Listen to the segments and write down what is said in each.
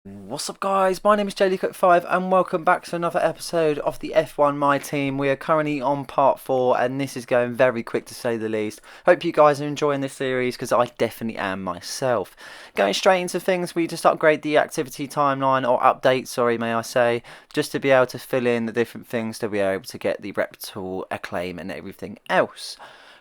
What's up guys, my name is JLCook5 and welcome back to another episode of the F1 My Team. We are currently on part 4 and this is going very quick to say the least. Hope you guys are enjoying this series because I definitely am myself. Going straight into things, we just upgrade the activity timeline, or update sorry may I say, just to be able to fill in the different things to be able to get the reputable acclaim and everything else.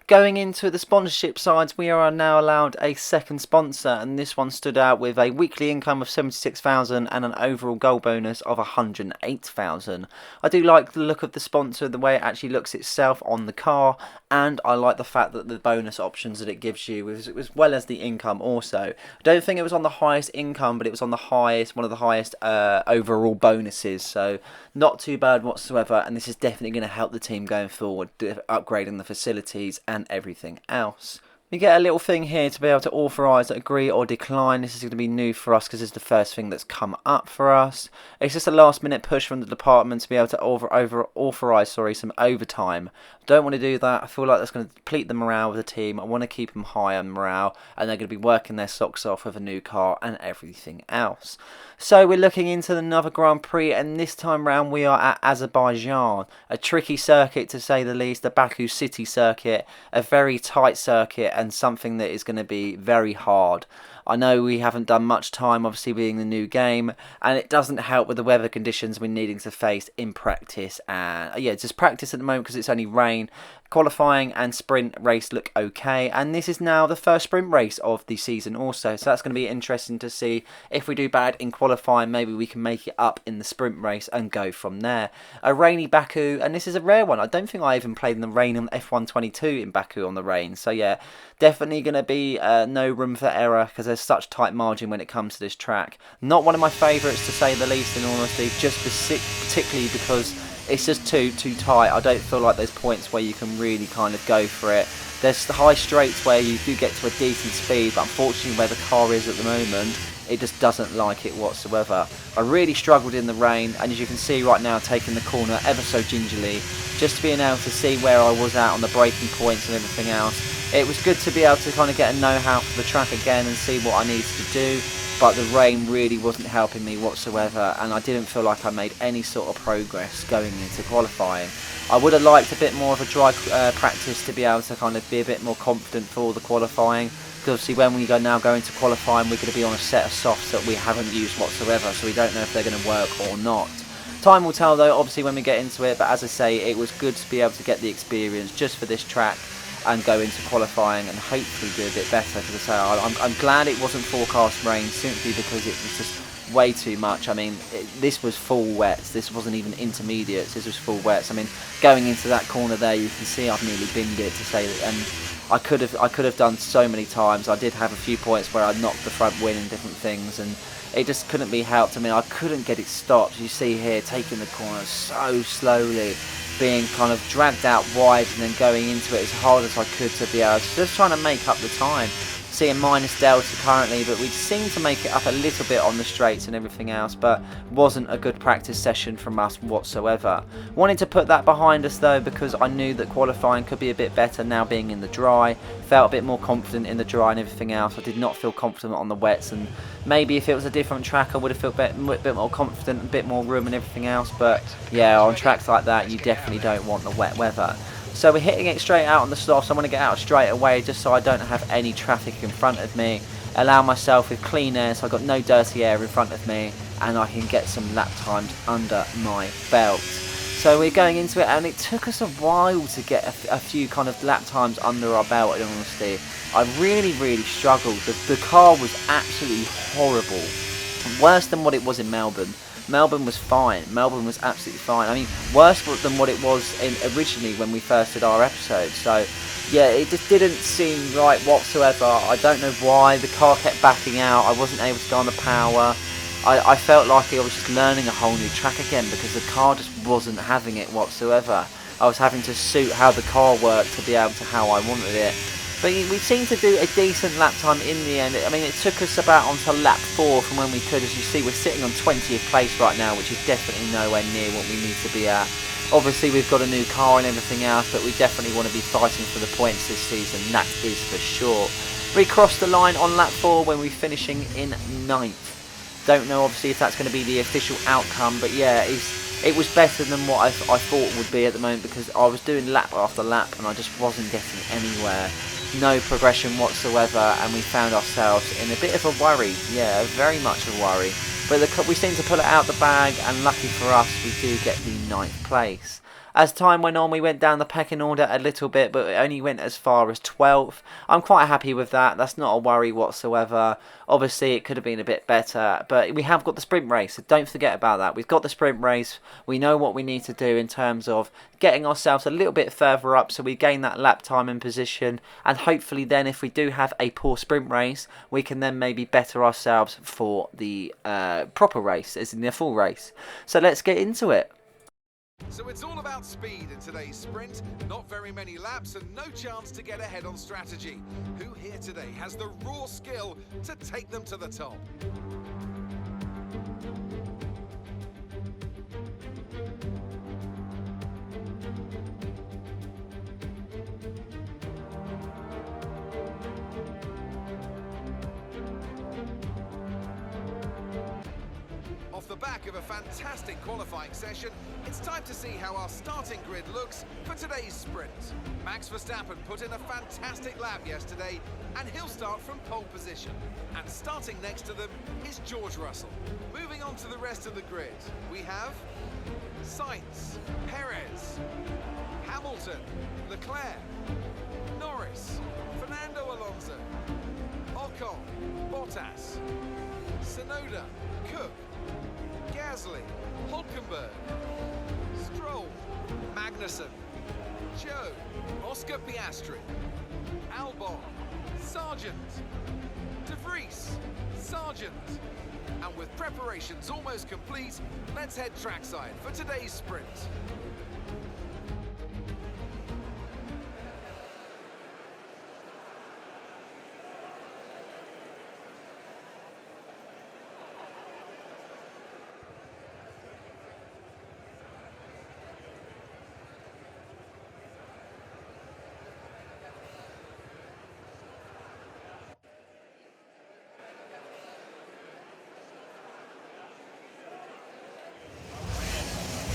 Going into the sponsorship sides, we are now allowed a second sponsor, and this one stood out with a weekly income of 76,000 and an overall goal bonus of 108,000. I do like the look of the sponsor, the way it actually looks itself on the car, and I like the fact that the bonus options that it gives you, as well as the income also. I don't think it was on the highest income, but it was on the highest, one of the highest overall bonuses, so not too bad whatsoever, and this is definitely going to help the team going forward, upgrading the facilities and everything else. You get a little thing here to be able to authorise, agree or decline. This is going to be new for us because it's the first thing that's come up for us. It's just a last minute push from the department to be able to authorise some overtime. Don't want to do that. I feel like that's going to deplete the morale of the team. I want to keep them high on morale, and they're going to be working their socks off with a new car and everything else. So we're looking into another Grand Prix, and this time round we are at Azerbaijan. A tricky circuit to say the least, the Baku City circuit, a very tight circuit and something that is going to be very hard. I know we haven't done much time, obviously being the new game, and it doesn't help with the weather conditions we're needing to face in practice. And yeah, just practice at the moment because it's only rain. Qualifying and sprint race look okay, and this is now the first sprint race of the season also, so that's going to be interesting to see. If we do bad in qualifying, maybe we can make it up in the sprint race and go from there. A rainy Baku, and this is a rare one. I don't think I even played in the rain on F122 in Baku on the rain, so yeah, definitely going to be no room for error because there's such tight margin when it comes to this track. Not one of my favourites to say the least, in honesty, just particularly because it's just too tight. I don't feel like there's points where you can really kind of go for it. There's the high straights where you do get to a decent speed, but unfortunately where the car is at the moment, it just doesn't like it whatsoever. I really struggled in the rain, and as you can see right now, taking the corner ever so gingerly, just being able to see where I was at on the braking points and everything else. It was good to be able to kind of get a know-how for the track again and see what I needed to do. But the rain really wasn't helping me whatsoever, and I didn't feel like I made any sort of progress going into qualifying. I would have liked a bit more of a dry practice to be able to kind of be a bit more confident for all the qualifying, because obviously when we now go into qualifying, we're going to be on a set of softs that we haven't used whatsoever, so we don't know if they're going to work or not. Time will tell though, obviously, when we get into it, but as I say, it was good to be able to get the experience just for this track and go into qualifying and hopefully do a bit better, because I'm glad it wasn't forecast rain, simply because it was just way too much. I mean, this was full wets, this wasn't even intermediates, this was full wets. I mean, going into that corner there, you can see I've nearly binned it to say that, and I could have done so many times. I did have a few points where I knocked the front wing and different things, and it just couldn't be helped. I mean, I couldn't get it stopped. You see here, taking the corner so slowly, being kind of dragged out wide and then going into it as hard as I could to be able to just trying to make up the time. Seeing minus delta currently, but we seemed to make it up a little bit on the straights and everything else, but wasn't a good practice session from us whatsoever. Wanted to put that behind us though, because I knew that qualifying could be a bit better now being in the dry. Felt a bit more confident in the dry and everything else. I did not feel confident on the wets, and maybe if it was a different track I would have felt a bit more confident, a bit more room and everything else, but yeah, on tracks like that you definitely don't want the wet weather. So we're hitting it straight out on the softs. I want to get out straight away just so I don't have any traffic in front of me. Allow myself with clean air so I've got no dirty air in front of me, and I can get some lap times under my belt. So we're going into it, and it took us a while to get a few kind of lap times under our belt, in honesty. I really struggled. The car was absolutely horrible. Worse than what it was in Melbourne. Melbourne was fine. Melbourne was absolutely fine. I mean, worse than what it was originally when we first did our episode. So, yeah, it just didn't seem right whatsoever. I don't know why. The car kept backing out. I wasn't able to go on the power. I felt like I was just learning a whole new track again, because the car just wasn't having it whatsoever. I was having to suit how the car worked to be able to how I wanted it. But we seemed to do a decent lap time in the end. I mean, it took us about onto lap 4 from when we could. As you see, we're sitting on 20th place right now, which is definitely nowhere near what we need to be at. Obviously, we've got a new car and everything else, but we definitely want to be fighting for the points this season, that is for sure. We crossed the line on lap 4 when we're finishing in 9th. Don't know obviously if that's going to be the official outcome, but yeah, it was better than what I thought it would be at the moment, because I was doing lap after lap and I just wasn't getting anywhere. No progression whatsoever, and we found ourselves in a bit of a worry. Yeah, very much a worry. But we seem to pull it out the bag, and lucky for us, we do get the 9th place. As time went on, we went down the pecking order a little bit, but it only went as far as 12th. I'm quite happy with that. That's not a worry whatsoever. Obviously, it could have been a bit better, but we have got the sprint race, so don't forget about that. We've got the sprint race. We know what we need to do in terms of getting ourselves a little bit further up, so we gain that lap time and position, and hopefully then, if we do have a poor sprint race, we can then maybe better ourselves for the proper race, as in the full race. So let's get into it. So it's all about speed in today's sprint. Not very many laps and no chance to get ahead on strategy. Who here today has the raw skill to take them to the top? Off the back of a fantastic qualifying session, it's time to see how our starting grid looks for today's sprint. Max Verstappen put in a fantastic lap yesterday, and he'll start from pole position. And starting next to them is George Russell. Moving on to the rest of the grid, we have Sainz, Perez, Hamilton, Leclerc, Norris, Fernando Alonso, Ocon, Bottas, Tsunoda, Cook, Gasly, Hulkenberg, Stroll, Magnussen, Joe, Oscar Piastri, Albon, Sargent, De Vries, Sargent. And with preparations almost complete, let's head trackside for today's sprint.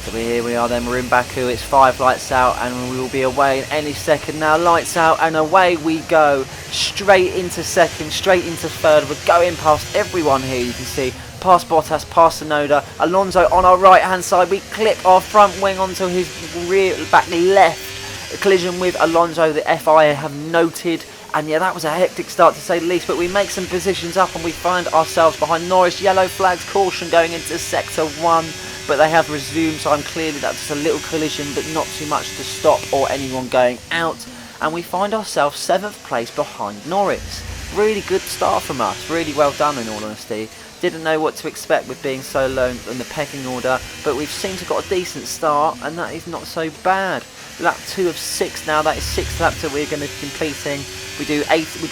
So here we are then, we're in Baku, it's 5 lights out, and we will be away in any second now. Lights out and away we go, straight into second, straight into third. We're going past everyone here, you can see, past Bottas, past Tsunoda, Alonso on our right hand side. We clip our front wing onto his rear back left. A collision with Alonso, the FIA have noted. And yeah, that was a hectic start to say the least, but we make some positions up and we find ourselves behind Norris. Yellow flags, caution going into sector 1, but they have resumed, so I'm clearly that's just a little collision, but not too much to stop or anyone going out. And we find ourselves 7th place behind Norris. Really good start from us, really well done in all honesty. Didn't know what to expect with being so low in the pecking order, but we've seemed to got a decent start, and that is not so bad. Lap 2 of 6 now, that is 6th lap that we're going to be completing. We do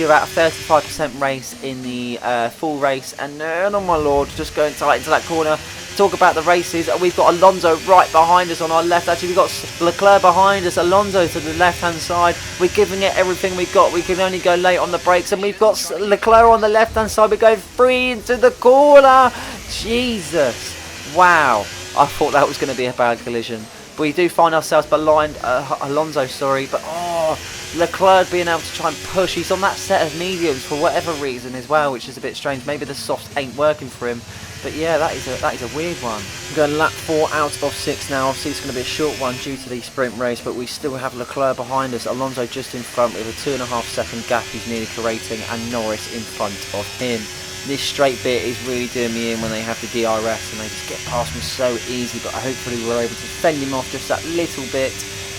about a 35% race in the full race, and oh my lord, just going tight into that corner. Talk about the races, we've got Alonso right behind us on our left. Actually, we've got Leclerc behind us, Alonso to the left hand side. We're giving it everything we got. We can only go late on the brakes, and we've got Leclerc on the left hand side. We're going free into the corner. Jesus, wow, I thought that was going to be a bad collision. We do find ourselves behind Alonso, but Leclerc being able to try and push. He's on that set of mediums for whatever reason as well, which is a bit strange. Maybe the softs ain't working for him. But yeah, that is a weird one. We're going lap 4 out of 6 now. Obviously it's going to be a short one due to the sprint race, but we still have Leclerc behind us. Alonso just in front with a 2.5 second gap. He's nearly creating, and Norris in front of him. This straight bit is really doing me in when they have the DRS and they just get past me so easy, but hopefully we're able to fend him off just that little bit.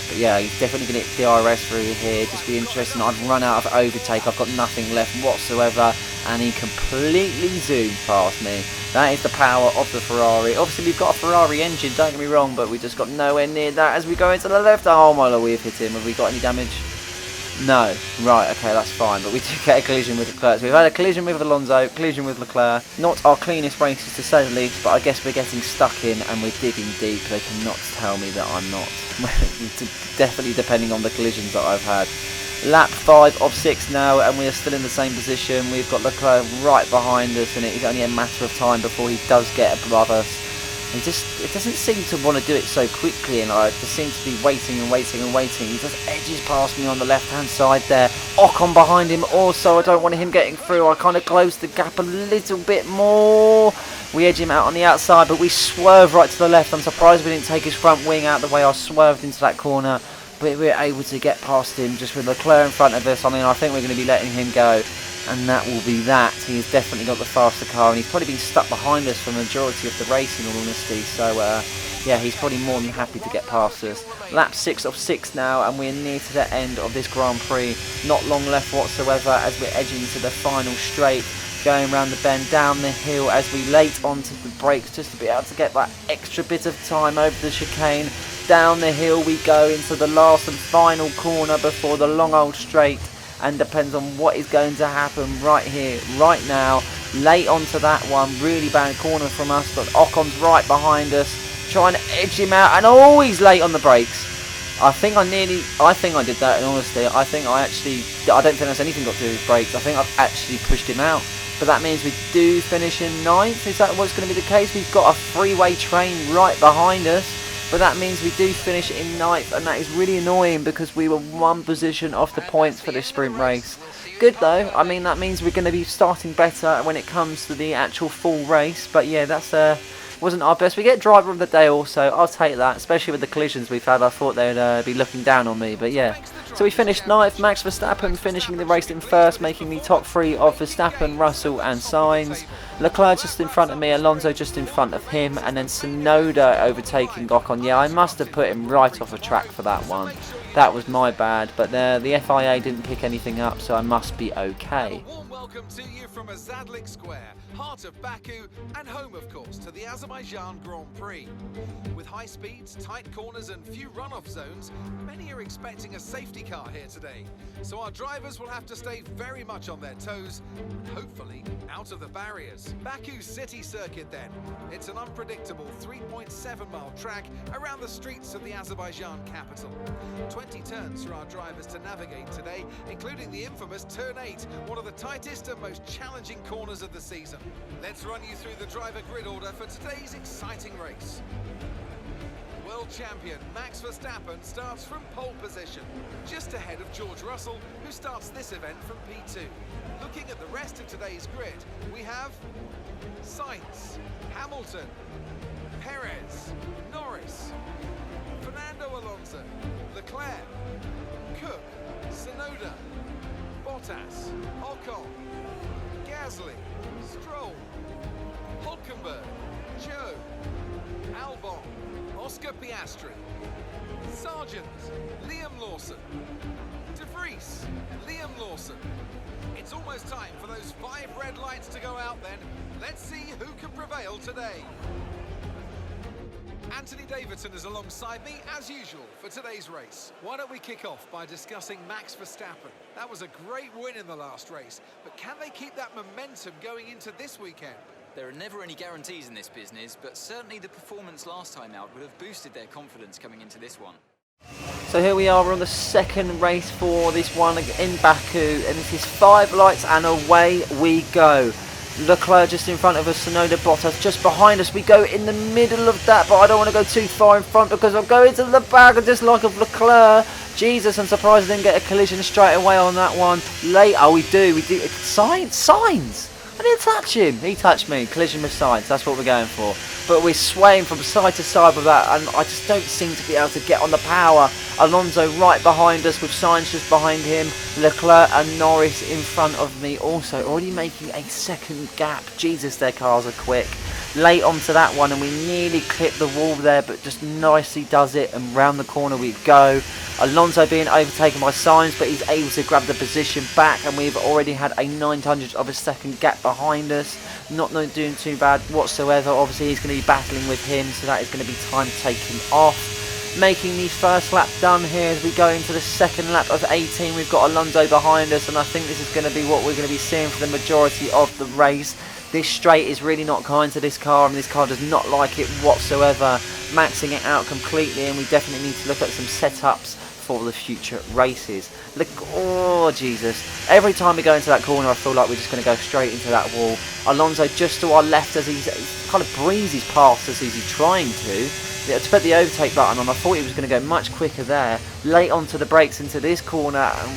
But yeah, he's definitely going to get DRS through here. Just be interesting. I've run out of overtake. I've got nothing left whatsoever, and he completely zoomed past me. That is the power of the Ferrari. Obviously, we've got a Ferrari engine, don't get me wrong, but we just got nowhere near that as we go into the left. Oh my lord, we've hit him. Have we got any damage? No. Right, okay, that's fine. But we do get a collision with Leclerc. So we've had a collision with Alonso, collision with Leclerc. Not our cleanest races to say the least, but I guess we're getting stuck in and we're digging deep. They cannot tell me that I'm not. Definitely depending on the collisions that I've had. Lap 5 of 6 now, and we are still in the same position. We've got Leclerc right behind us, and it is only a matter of time before he does get above us. It doesn't seem to want to do it so quickly, and I just seem to be waiting and waiting and waiting. He just edges past me on the left-hand side there. Ocon behind him also. I don't want him getting through. I kind of closed the gap a little bit more. We edge him out on the outside, but we swerve right to the left. I'm surprised we didn't take his front wing out the way I swerved into that corner. But we're able to get past him just with Leclerc in front of us. I mean, I think we're going to be letting him go. And that will be that. He's definitely got the faster car, and he's probably been stuck behind us for the majority of the race, in all honesty. So, yeah, he's probably more than happy to get past us. Lap 6 of 6 now, and we're near to the end of this Grand Prix. Not long left whatsoever as we're edging to the final straight. Going around the bend, down the hill as we late onto the brakes just to be able to get that extra bit of time over the chicane. Down the hill we go into the last and final corner before the long old straight, and depends on what is going to happen right here, right now. Late onto that one, really bad corner from us, but Ocon's right behind us, trying to edge him out, and always late on the brakes. I think I did that, in honesty. I don't think that's anything got to do with brakes. I think I've actually pushed him out. But that means we do finish in 9th. Is that what's going to be the case? We've got a three-way train right behind us. But that means we do finish in 9th. And that is really annoying because we were one position off the points for this sprint race. Good though. I mean, that means we're going to be starting better when it comes to the actual full race. But yeah, that's wasn't our best. We get driver of the day also. I'll take that. Especially with the collisions we've had. I thought they'd be looking down on me. But yeah. So we finished 9th, Max Verstappen finishing the race in 1st, making the top 3 of Verstappen, Russell and Sainz. Leclerc just in front of me, Alonso just in front of him, and then Tsunoda overtaking Ocon. Yeah, I must have put him right off the track for that one. That was my bad, but the FIA didn't pick anything up, so I must be okay. A warm welcome to you from Azadlik Square, heart of Baku, and home, of course, to the Azerbaijan Grand Prix. With high speeds, tight corners and few runoff zones, many are expecting a safety car here today. So our drivers will have to stay very much on their toes, and hopefully out of the barriers. Baku City Circuit then. It's an unpredictable 3.7-mile track around the streets of the Azerbaijan capital. 20 turns for our drivers to navigate today, including the infamous Turn 8, one of the tightest and most challenging corners of the season. Let's run you through the driver grid order for today's exciting race. World champion Max Verstappen starts from pole position, just ahead of George Russell, who starts this event from P2. Looking at the rest of today's grid, we have Sainz, Hamilton, Perez, Norris, Fernando Alonso, Leclerc, Cook, Tsunoda, Bottas, Ocon, Gasly, Stroll, Hulkenberg, Joe, Albon, Oscar Piastri, Sargent, Liam Lawson, De Vries, Liam Lawson. It's almost time for those 5 red lights to go out then. Let's see who can prevail today. Anthony Davidson is alongside me, as usual, for today's race. Why don't we kick off by discussing Max Verstappen? That was a great win in the last race, but can they keep that momentum going into this weekend? There are never any guarantees in this business, but certainly the performance last time out would have boosted their confidence coming into this one. So here we are, we're on the second race for this one in Baku, and this is 5 lights and away we go. Leclerc just in front of us, Tsunoda, Bottas just behind us. We go in the middle of that, but I don't want to go too far in front because I'm going to the back just like of Leclerc. Jesus, I'm surprised I didn't get a collision straight away on that one. Late, oh we do. Signs. I didn't touch him. He touched me. Collision with Sainz. That's what we're going for. But we're swaying from side to side with that, and I just don't seem to be able to get on the power. Alonso right behind us with Sainz just behind him. Leclerc and Norris in front of me also. Already making a second gap. Jesus, their cars are quick. Late onto that one, and we nearly clipped the wall there, but just nicely does it, and round the corner we go. Alonso being overtaken by Sainz, but he's able to grab the position back, and we've already had a 900th of a second gap behind us. Not doing too bad whatsoever. Obviously he's going to be battling with him, so that is going to be time to take him off. Making the first lap done here as we go into the second lap of 18. We've got Alonso behind us, and I think this is going to be what we're going to be seeing for the majority of the race. This straight is really not kind to this car, and this car does not like it whatsoever. Maxing it out completely, and we definitely need to look at some setups for the future races. Look, oh Jesus, every time we go into that corner I feel like we're just going to go straight into that wall. Alonso just to our left as he's kind of breezes past us as he's trying to. To put the overtake button on, I thought he was going to go much quicker there. Late onto the brakes into this corner, and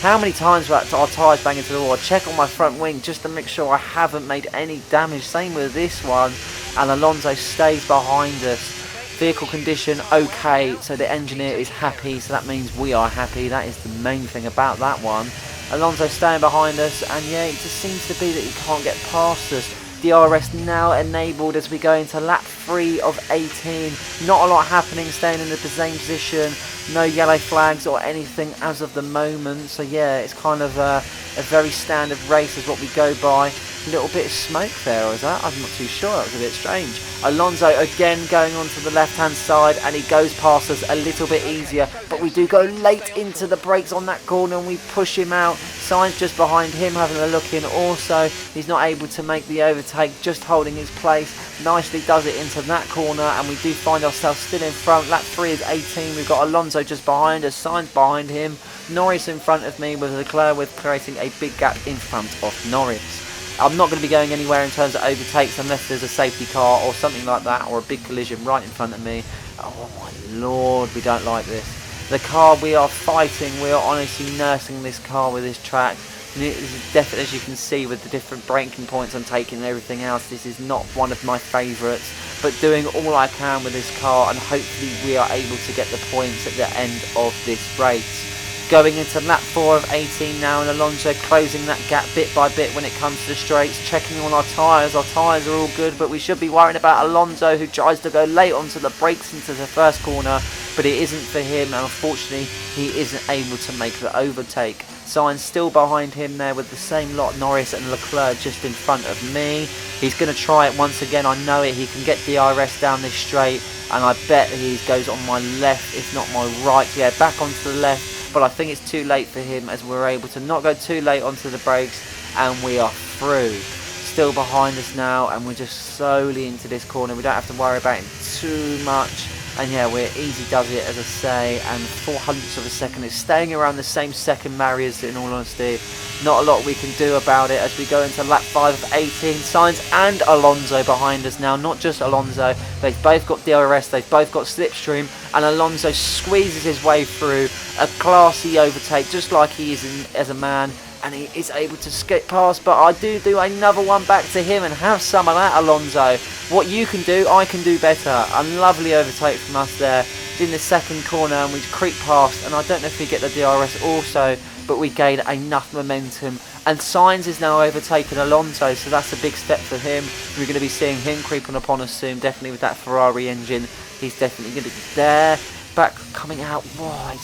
how many times were our tyres bang into the wall? I check on my front wing just to make sure I haven't made any damage. Same with this one, and Alonso stays behind us. Vehicle condition okay, so the engineer is happy, so that means we are happy. That is the main thing about that one. Alonso staying behind us, and yeah, it just seems to be that he can't get past us. DRS now enabled as we go into lap 3 of 18. Not a lot happening, staying in the same position. No yellow flags or anything as of the moment. So yeah, it's kind of a very standard race is what we go by. A little bit of smoke there, or is that? I'm not too sure. That was a bit strange. Alonso again going onto the left-hand side, and he goes past us a little bit easier. But we do go late into the brakes on that corner, and we push him out. Sainz just behind him, having a look in also. He's not able to make the overtake, just holding his place. Nicely does it into that corner, and we do find ourselves still in front. Lap 3 is 18. We've got Alonso just behind us, Sainz behind him, Norris in front of me, with Leclerc with creating a big gap in front of Norris. I'm not going to be going anywhere in terms of overtakes unless there's a safety car or something like that, or a big collision right in front of me. Oh my lord, we don't like this. The car we are fighting, we are honestly nursing this car with this track. This is definitely, as you can see with the different braking points I'm taking and everything else, this is not one of my favourites. But doing all I can with this car, and hopefully we are able to get the points at the end of this race. Going into lap 4 of 18 now, and Alonso closing that gap bit by bit when it comes to the straights. Checking on our tyres. Our tyres are all good, but we should be worrying about Alonso, who tries to go late onto the brakes into the first corner, but it isn't for him, and unfortunately he isn't able to make the overtake. Sainz still behind him there with the same lot, Norris and Leclerc just in front of me. He's going to try it once again, I know it. He can get DRS down this straight, and I bet he goes on my left, if not my right. Yeah, back onto the left. But I think it's too late for him, as we're able to not go too late onto the brakes, and we are through. Still behind us now, and we're just slowly into this corner. We don't have to worry about him too much, and yeah, we're easy does it, as I say, and 0.04 of a second. It's staying around the same second barriers, in all honesty. Not a lot we can do about it as we go into lap 5 of 18. Sainz and Alonso behind us now, not just Alonso. They've both got DRS, they've both got slipstream, and Alonso squeezes his way through a classy overtake, just like he is as a man, and he is able to skip past. But I do another one back to him, and have some of that, Alonso. What you can do, I can do better. A lovely overtake from us there. It's in the second corner, and we creep past, and I don't know if we get the DRS also, but we gain enough momentum, and Sainz is now overtaken Alonso, so that's a big step for him. We're going to be seeing him creeping upon us soon, definitely with that Ferrari engine. He's definitely going to be there. Back coming out, I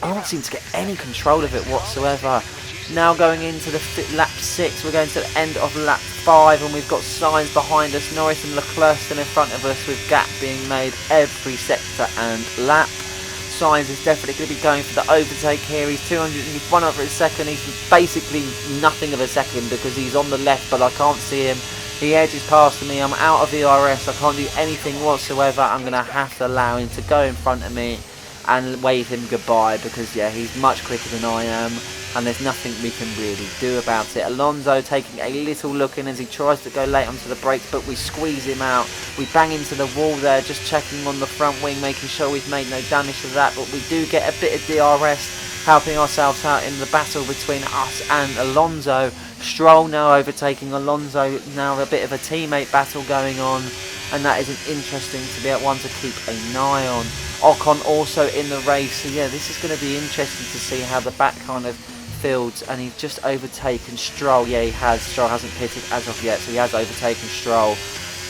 don't seem to get any control of it whatsoever. Now going into the lap 6, we're going to the end of lap 5, and we've got Sainz behind us, Norris and Leclerc still in front of us, with gap being made every sector and lap. Sainz is definitely going to be going for the overtake here. He's 1 over a second. He's basically nothing of a second because he's on the left, but I can't see him. He edges past me. I'm out of DRS. I can't do anything whatsoever. I'm going to have to allow him to go in front of me and wave him goodbye, because yeah, he's much quicker than I am, and there's nothing we can really do about it. Alonso taking a little look in as he tries to go late onto the brakes, but we squeeze him out. We bang into the wall there, just checking on the front wing, making sure we've made no damage to that, but we do get a bit of DRS, helping ourselves out in the battle between us and Alonso. Stroll now overtaking Alonso, now a bit of a teammate battle going on, and that is an interesting to be at one to keep an eye on. Ocon also in the race, so yeah, this is going to be interesting to see how the back kind of fields, and he's just overtaken Stroll. Yeah, he has. Stroll hasn't pitted as of yet, so he has overtaken Stroll,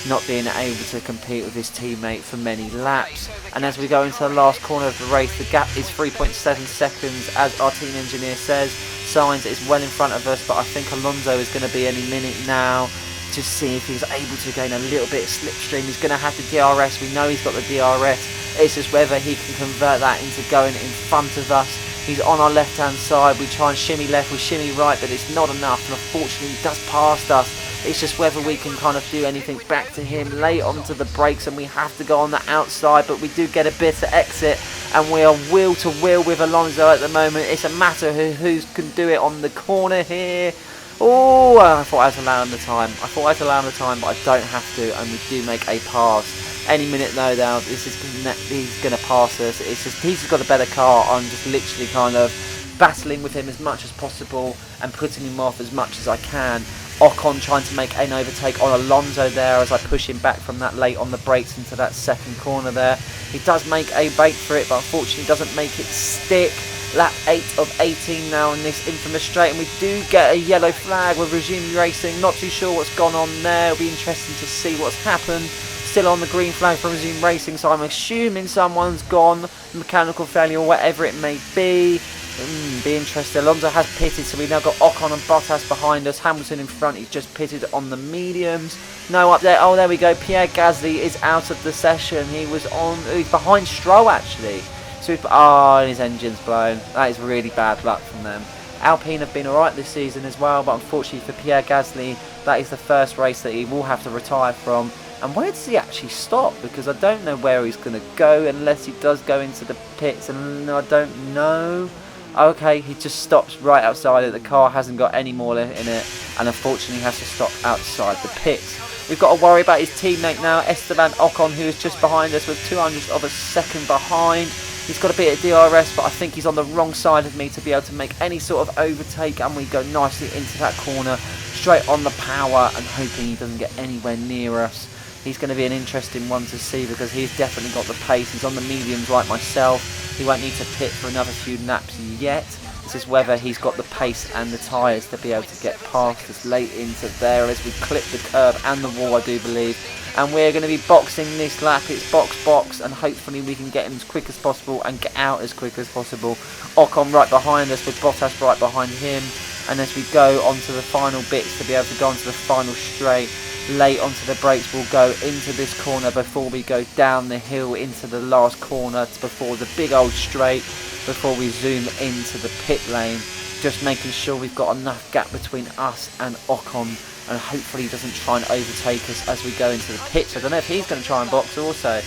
not being able to compete with his teammate for many laps. And as we go into the last corner of the race, the gap is 3.7 seconds, as our team engineer says. Sainz is well in front of us, but I think Alonso is going to be any minute now. Just see if he's able to gain a little bit of slipstream. He's going to have the DRS. We know he's got the DRS. It's just whether he can convert that into going in front of us. He's on our left hand side. We try and shimmy left, we shimmy right, but it's not enough, and unfortunately he does pass us. It's just whether we can kind of do anything back to him late onto the brakes, and we have to go on the outside, but we do get a bit of exit, and we are wheel to wheel with Alonso at the moment. It's a matter of who can do it on the corner here. Oh, I thought I had to allow him the time. But I don't have to, and we do make a pass. Any minute now, he's going to pass us. It's just he's just got a better car. I'm just literally kind of battling with him as much as possible and putting him off as much as I can. Ocon trying to make an overtake on Alonso there as I push him back from that late on the brakes into that second corner there. He does make a break for it, but unfortunately doesn't make it stick. Lap 8 of 18 now in this infamous straight, and we do get a yellow flag with Resume Racing. Not too sure what's gone on there. It'll be interesting to see what's happened. Still on the green flag for Resume Racing, so I'm assuming someone's gone. Mechanical failure or whatever it may be. Be interesting. Alonso has pitted, so we've now got Ocon and Bottas behind us. Hamilton in front, he's just pitted on the mediums. No update. Oh, there we go. Pierre Gasly is out of the session. He's behind Stroll actually. So and his engine's blown. That is really bad luck from them. Alpine have been alright this season as well, but unfortunately for Pierre Gasly, that is the first race that he will have to retire from. And where does he actually stop? Because I don't know where he's going to go unless he does go into the pits, and I don't know. Okay, he just stops right outside it. The car hasn't got any more in it, and unfortunately has to stop outside the pits. We've got to worry about his teammate now, Esteban Ocon, who is just behind us with 200th of a second behind. He's got a bit of DRS, but I think he's on the wrong side of me to be able to make any sort of overtake, and we go nicely into that corner, straight on the power, and hoping he doesn't get anywhere near us. He's going to be an interesting one to see because he's definitely got the pace. He's on the mediums like myself. He won't need to pit for another few laps yet. This is whether he's got the pace and the tyres to be able to get past us late into there as we clip the curb and the wall, I do believe. And we're going to be boxing this lap. It's box, and hopefully we can get him as quick as possible and get out as quick as possible. Ocon right behind us with Bottas right behind him. And as we go onto the final bits to be able to go onto the final straight, late onto the brakes, we'll go into this corner before we go down the hill into the last corner before the big old straight, before we zoom into the pit lane, just making sure we've got enough gap between us and Ocon, and hopefully he doesn't try and overtake us as we go into the pits. I don't know if he's going to try and box also.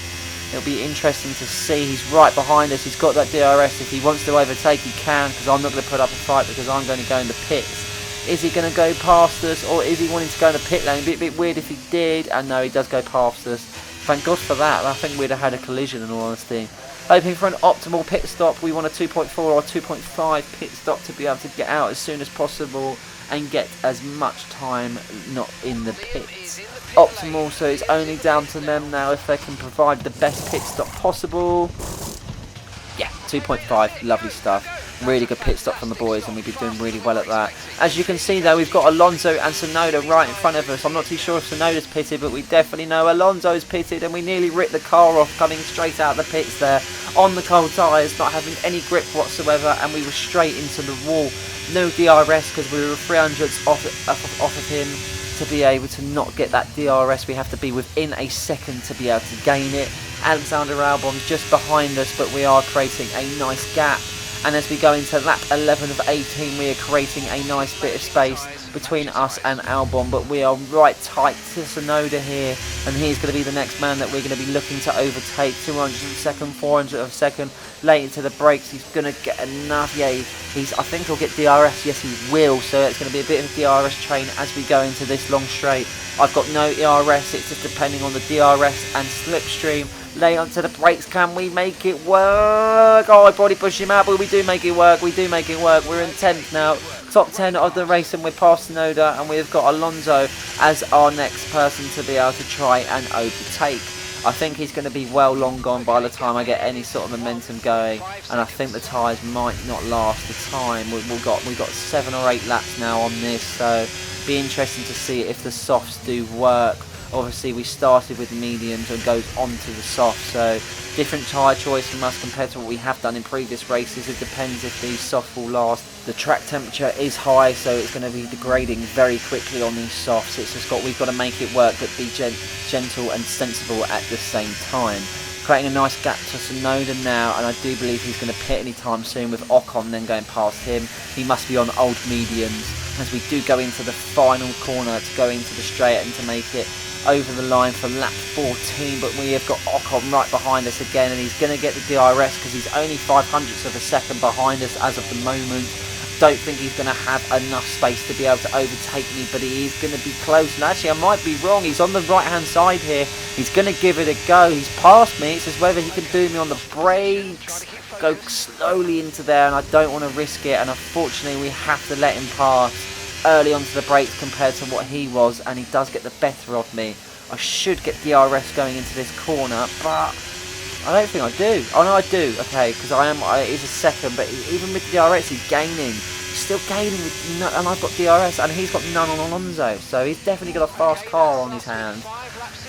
It'll be interesting to see. He's right behind us, he's got that DRS. If he wants to overtake he can, because I'm not going to put up a fight because I'm going to go in the pits. Is he going to go past us, or is he wanting to go in the pit lane? It'd be a bit weird if he did, and no, he does go past us. Thank God for that. I think we'd have had a collision in all honesty. Hoping for an optimal pit stop. We want a 2.4 or 2.5 pit stop to be able to get out as soon as possible and get as much time not in the pits. Optimal, so it's only down to them now if they can provide the best pit stop possible. Yeah, 2.5, lovely stuff. Really good pit stop from the boys, and we've been doing really well at that. As you can see though, we've got Alonso and Tsunoda right in front of us. I'm not too sure if Tsunoda's pitted, but we definitely know Alonso's pitted, and we nearly ripped the car off coming straight out of the pits there on the cold tyres, not having any grip whatsoever, and we were straight into the wall. No DRS because we were 300ths off of him. To be able to not get that DRS, we have to be within a second to be able to gain it. Alexander Albon's just behind us, but we are creating a nice gap. And as we go into lap 11 of 18, we are creating a nice bit of space between us and Albon, but we are right tight to Tsunoda here, and he's going to be the next man that we're going to be looking to overtake. 200th of a second, 400th of a second, late into the brakes. He's going to get enough. Yeah, I think he'll get DRS. Yes, he will. So it's going to be a bit of a DRS train as we go into this long straight. I've got no ERS. It's just depending on the DRS and slipstream. Lay onto the brakes. Can we make it work? Oh, I probably push him out, but we do make it work. We do make it work. We're in 10th now. Top 10 of the race, and we're past Tsunoda, and we've got Alonso as our next person to be able to try and overtake. I think he's going to be well long gone by the time I get any sort of momentum going, and I think the tyres might not last the time. We've got 7 or 8 laps now on this, so be interesting to see if the softs do work. Obviously we started with mediums and goes on to the soft, so different tyre choice from us compared to what we have done in previous races. It depends if these softs will last. The track temperature is high, so it's going to be degrading very quickly on these softs. It's just we've got to make it work but be gentle and sensible at the same time. creating a nice gap to Sonoda now, and I do believe he's going to pit anytime soon with Ocon then going past him. He must be on old mediums as we do go into the final corner to go into the straight and to make it over the line for lap 14, but we have got Ocon right behind us again, and he's going to get the DRS because he's only 0.05 of a second behind us as of the moment. Don't think he's going to have enough space to be able to overtake me, but he is going to be close. And actually, I might be wrong. He's on the right-hand side here. He's going to give it a go. He's past me. It's just whether he can do me on the brakes. Go slowly into there, and I don't want to risk it. And unfortunately, we have to let him pass early onto the brakes compared to what he was, and he does get the better of me. I should get DRS going into this corner, but I don't think I do. Oh no, I do. Okay, because it is a second, but even with DRS, he's gaining. He's still gaining with no, and I've got DRS, and he's got none on Alonso. So he's definitely got a fast car on his hands.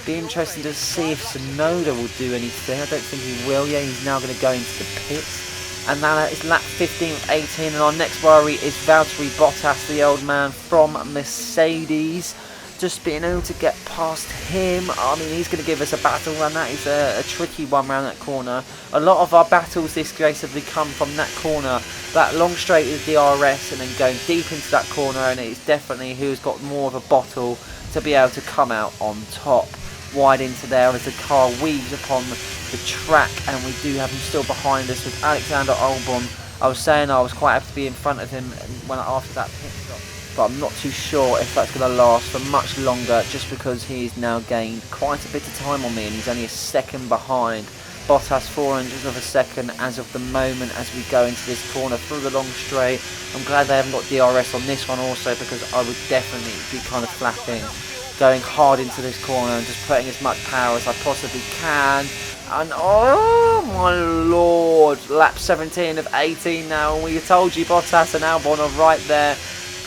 Be interesting to see if Sonoda will do anything. I don't think he will. Yeah, he's now going to go into the pits. And now it's lap 15 of 18, and our next worry is Valtteri Bottas, the old man from Mercedes. Just being able to get past him. I mean, he's going to give us a battle, and that is a tricky one round that corner. A lot of our battles this race have come from that corner, that long straight with DRS, and then going deep into that corner, and it's definitely who's got more of a bottle to be able to come out on top. Wide into there as the car weaves upon the track, and we do have him still behind us with Alexander Albon. I was saying I was quite happy to be in front of him after that pit stop, but I'm not too sure if that's going to last for much longer, just because he's now gained quite a bit of time on me, and he's only a second behind. Bottas 400 of a second as of the moment as we go into this corner through the long straight. I'm glad they haven't got DRS on this one also, because I would definitely be kind of flapping, going hard into this corner and just putting as much power as I possibly can. And oh my lord, lap 17 of 18 now, and we told you Bottas and Albon are right there.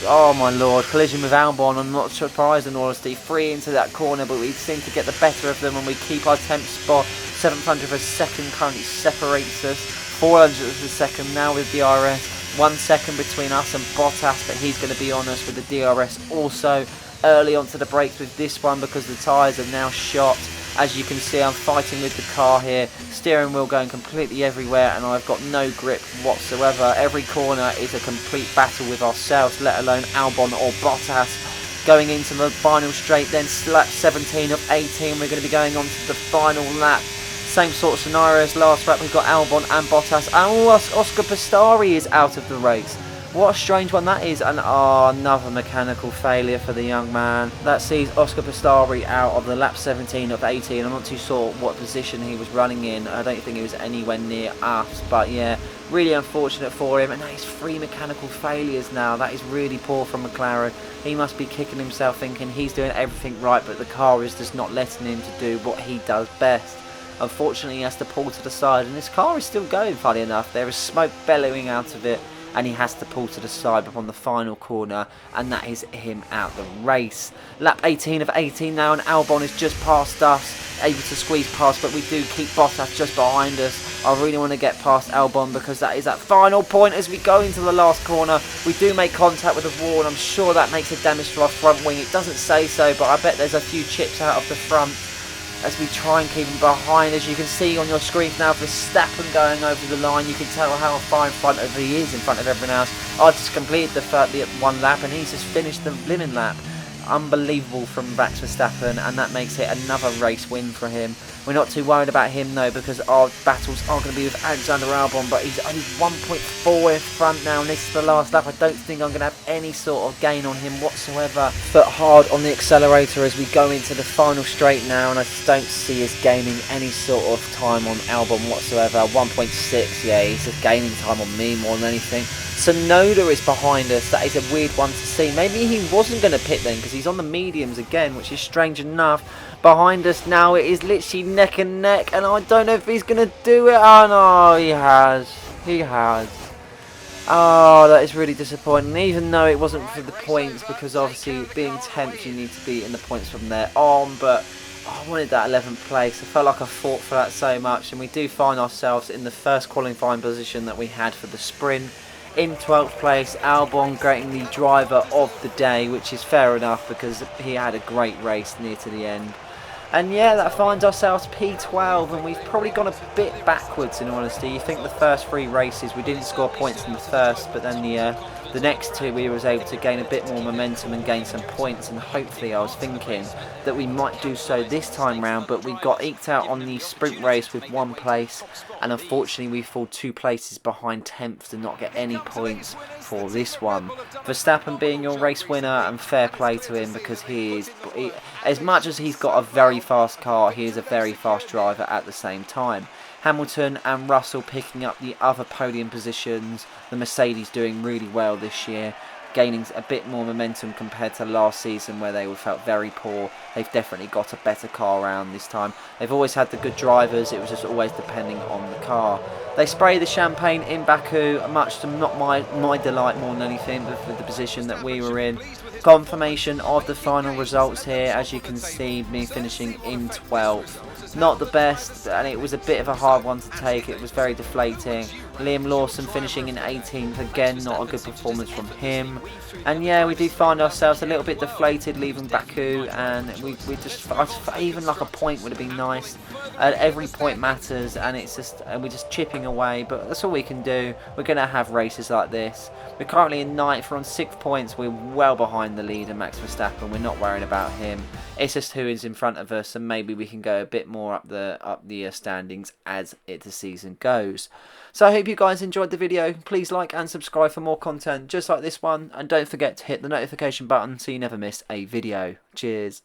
Oh my lord, collision with Albon. I'm not surprised in honesty. 3 into that corner, but we seem to get the better of them, and we keep our temp spot. 700 of a second currently separates us. 400 of a second now with DRS. 1 second between us and Bottas, but he's going to be on us with the DRS also. Early onto the brakes with this one because the tyres are now shot. As you can see, I'm fighting with the car here. Steering wheel going completely everywhere, and I've got no grip whatsoever. Every corner is a complete battle with ourselves, let alone Albon or Bottas. Going into the final straight, then lap 17 of 18. We're going to be going on to the final lap. Same sort of scenario as last lap. We've got Albon and Bottas. And Oscar Pistori is out of the race. What a strange one that is, and another mechanical failure for the young man. That sees Oscar Pistori out of the lap 17 of 18. I'm not too sure what position he was running in. I don't think he was anywhere near us, but yeah, really unfortunate for him. And that is 3 mechanical failures now. That is really poor from McLaren. He must be kicking himself thinking he's doing everything right, but the car is just not letting him to do what he does best. Unfortunately, he has to pull to the side, and his car is still going, funny enough. There is smoke bellowing out of it, and he has to pull to the side upon the final corner, and that is him out the race. Lap 18 of 18 now, and Albon is just past us, able to squeeze past, but we do keep Bottas just behind us. I really want to get past Albon because that is that final point as we go into the last corner. We do make contact with the wall, and I'm sure that makes a damage to our front wing. It doesn't say so, but I bet there's a few chips out of the front as we try and keep him behind. As you can see on your screen now, Verstappen going over the line. You can tell how far in front of he is in front of everyone else. I just completed the 1 lap, and he's just finished the blimmin' lap. Unbelievable from Max Verstappen, and that makes it another race win for him. We're not too worried about him though, because our battles are going to be with Alexander Albon, but he's only 1.4 in front now, and this is the last lap. I don't think I'm going to have any sort of gain on him whatsoever. Foot hard on the accelerator as we go into the final straight now, and I just don't see us gaining any sort of time on Albon whatsoever. 1.6, yeah, he's just gaining time on me more than anything. Sonoda is behind us. That is a weird one to see. Maybe he wasn't going to pit then, because he's on the mediums again, which is strange enough. Behind us now, it is literally neck and neck, and I don't know if he's going to do it. Oh no, he has. He has. Oh, that is really disappointing, even though it wasn't for the points, because obviously being 10th, you need to be in the points from there on, but I wanted that 11th place. I felt like I fought for that so much, and we do find ourselves in the first qualifying position that we had for the sprint. In 12th place, Albon getting the driver of the day, which is fair enough because he had a great race near to the end. And yeah, that finds ourselves P12, and we've probably gone a bit backwards in honesty. You think the first 3 races we didn't score points in the first, but then the next 2 we was able to gain a bit more momentum and gain some points, and hopefully I was thinking that we might do so this time round, but we got eked out on the sprint race with 1 place, and unfortunately we fall 2 places behind 10th to not get any points for this one. Verstappen being your race winner, and fair play to him, because as much as he's got a very fast car, he is a very fast driver at the same time. Hamilton and Russell picking up the other podium positions. The Mercedes doing really well this year, gaining a bit more momentum compared to last season where they felt very poor. They've definitely got a better car around this time. They've always had the good drivers, it was just always depending on the car. They spray the champagne in Baku, much to not my delight more than anything, with the position that we were in. Confirmation of the final results here, as you can see, me finishing in 12th. Not the best, and it was a bit of a hard one to take. It was very deflating. Liam Lawson finishing in 18th, again not a good performance from him. And yeah, we do find ourselves a little bit deflated leaving Baku, and we just even like a point would have been nice. Every point matters, and we're just chipping away, but that's all we can do. We're going to have races like this. We're currently in 9th, we're on 6 points. We're well behind the leader, Max Verstappen. We're not worried about him. It's just who is in front of us, and maybe we can go a bit more up the standings as the season goes. So I hope you guys enjoyed the video. Please like and subscribe for more content just like this one, and don't forget to hit the notification button so you never miss a video. Cheers.